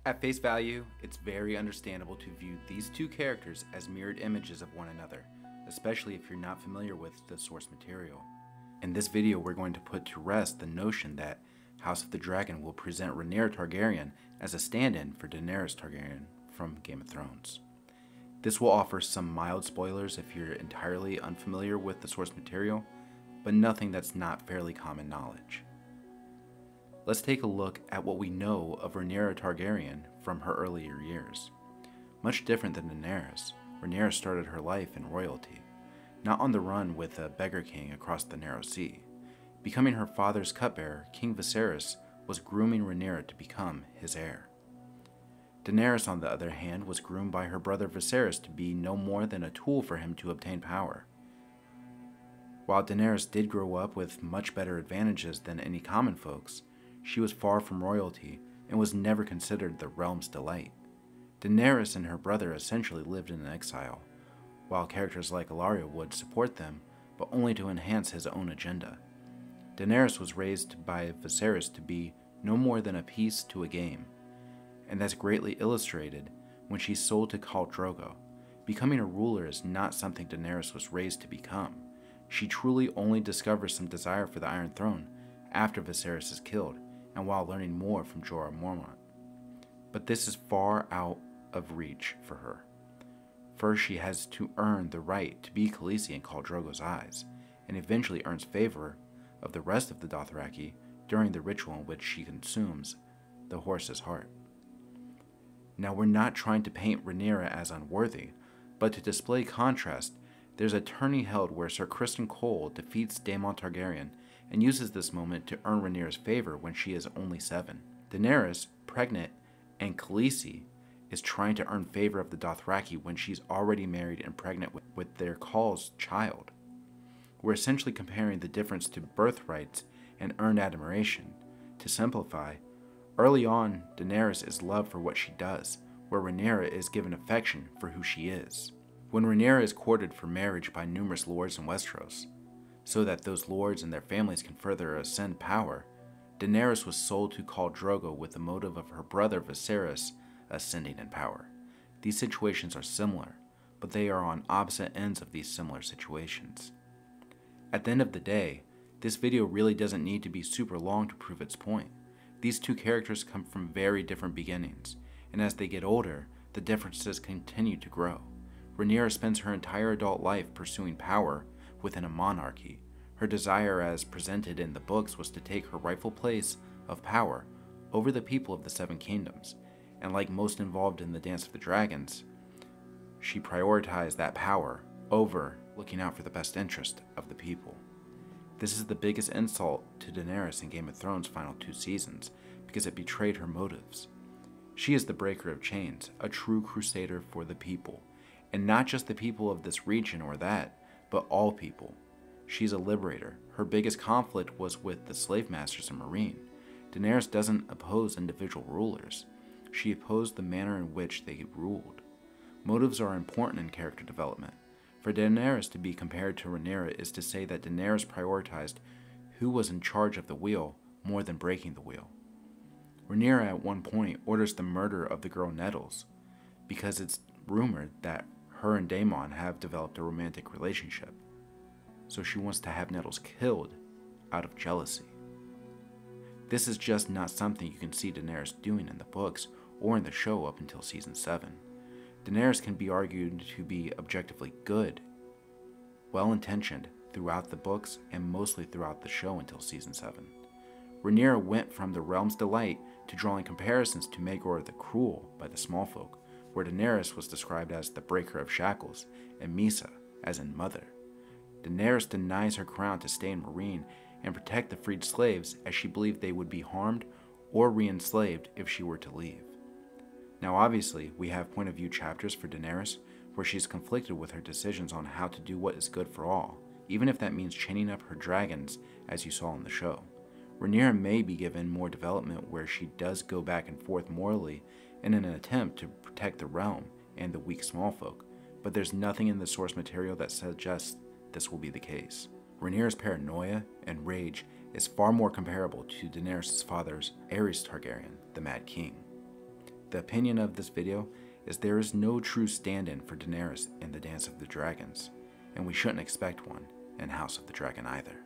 At face value, it's very understandable to view these two characters as mirrored images of one another, especially if you're not familiar with the source material. In this video, we're going to put to rest the notion that House of the Dragon will present Rhaenyra Targaryen as a stand-in for Daenerys Targaryen from Game of Thrones. This will offer some mild spoilers if you're entirely unfamiliar with the source material, but nothing that's not fairly common knowledge. Let's take a look at what we know of Rhaenyra Targaryen from her earlier years. Much different than Daenerys, Rhaenyra started her life in royalty, not on the run with a beggar king across the narrow sea. Becoming her father's cupbearer, King Viserys was grooming Rhaenyra to become his heir. Daenerys, on the other hand, was groomed by her brother Viserys to be no more than a tool for him to obtain power. While Daenerys did grow up with much better advantages than any common folks, she was far from royalty and was never considered the realm's delight. Daenerys and her brother essentially lived in exile, while characters like Ellaria would support them, but only to enhance his own agenda. Daenerys was raised by Viserys to be no more than a piece to a game, and that's greatly illustrated when she's sold to Khal Drogo. Becoming a ruler is not something Daenerys was raised to become. She truly only discovers some desire for the Iron Throne after Viserys is killed, and while learning more from Jorah Mormont. But this is far out of reach for her. First, she has to earn the right to be Khaleesi in Khal Drogo's eyes, and eventually earns favor of the rest of the Dothraki during the ritual in which she consumes the horse's heart. Now, we're not trying to paint Rhaenyra as unworthy, but to display contrast, there's a tourney held where Sir Criston Cole defeats Daemon Targaryen and uses this moment to earn Rhaenyra's favor when she is only 7. Daenerys, pregnant, and Khaleesi is trying to earn favor of the Dothraki when she's already married and pregnant with their Khal's child. We're essentially comparing the difference to birthrights and earned admiration. To simplify, early on, Daenerys is loved for what she does, where Rhaenyra is given affection for who she is. When Rhaenyra is courted for marriage by numerous lords in Westeros, so that those lords and their families can further ascend power, Daenerys was sold to Khal Drogo with the motive of her brother Viserys ascending in power. These situations are similar, but they are on opposite ends of these similar situations. At the end of the day, this video really doesn't need to be super long to prove its point. These two characters come from very different beginnings, and as they get older, the differences continue to grow. Rhaenyra spends her entire adult life pursuing power within a monarchy. Her desire as presented in the books was to take her rightful place of power over the people of the Seven Kingdoms, and like most involved in the Dance of the Dragons, she prioritized that power over looking out for the best interest of the people. This is the biggest insult to Daenerys in Game of Thrones' final 2 seasons, because it betrayed her motives. She is the breaker of chains, a true crusader for the people, and not just the people of this region or that, but all people. She's a liberator. Her biggest conflict was with the slave masters and Meereen. Daenerys doesn't oppose individual rulers. She opposed the manner in which they ruled. Motives are important in character development. For Daenerys to be compared to Rhaenyra is to say that Daenerys prioritized who was in charge of the wheel more than breaking the wheel. Rhaenyra at one point orders the murder of the girl Nettles because it's rumored that her and Daemon have developed a romantic relationship. So she wants to have Nettles killed out of jealousy. This is just not something you can see Daenerys doing in the books or in the show up until season 7. Daenerys can be argued to be objectively good, well-intentioned throughout the books and mostly throughout the show until season 7. Rhaenyra went from the realm's delight to drawing comparisons to Maegor the Cruel by the Smallfolk, where Daenerys was described as the breaker of shackles and Misa as in mother. Daenerys denies her crown to stay in Meereen and protect the freed slaves as she believed they would be harmed or re-enslaved if she were to leave. Now obviously, we have point of view chapters for Daenerys where she's conflicted with her decisions on how to do what is good for all, even if that means chaining up her dragons as you saw in the show. Rhaenyra may be given more development where she does go back and forth morally in an attempt to protect the realm and the weak smallfolk, but there's nothing in the source material that suggests this will be the case. Rhaenyra's paranoia and rage is far more comparable to Daenerys' father's Aerys Targaryen, the Mad King. The opinion of this video is there is no true stand-in for Daenerys in the Dance of the Dragons, and we shouldn't expect one in House of the Dragon either.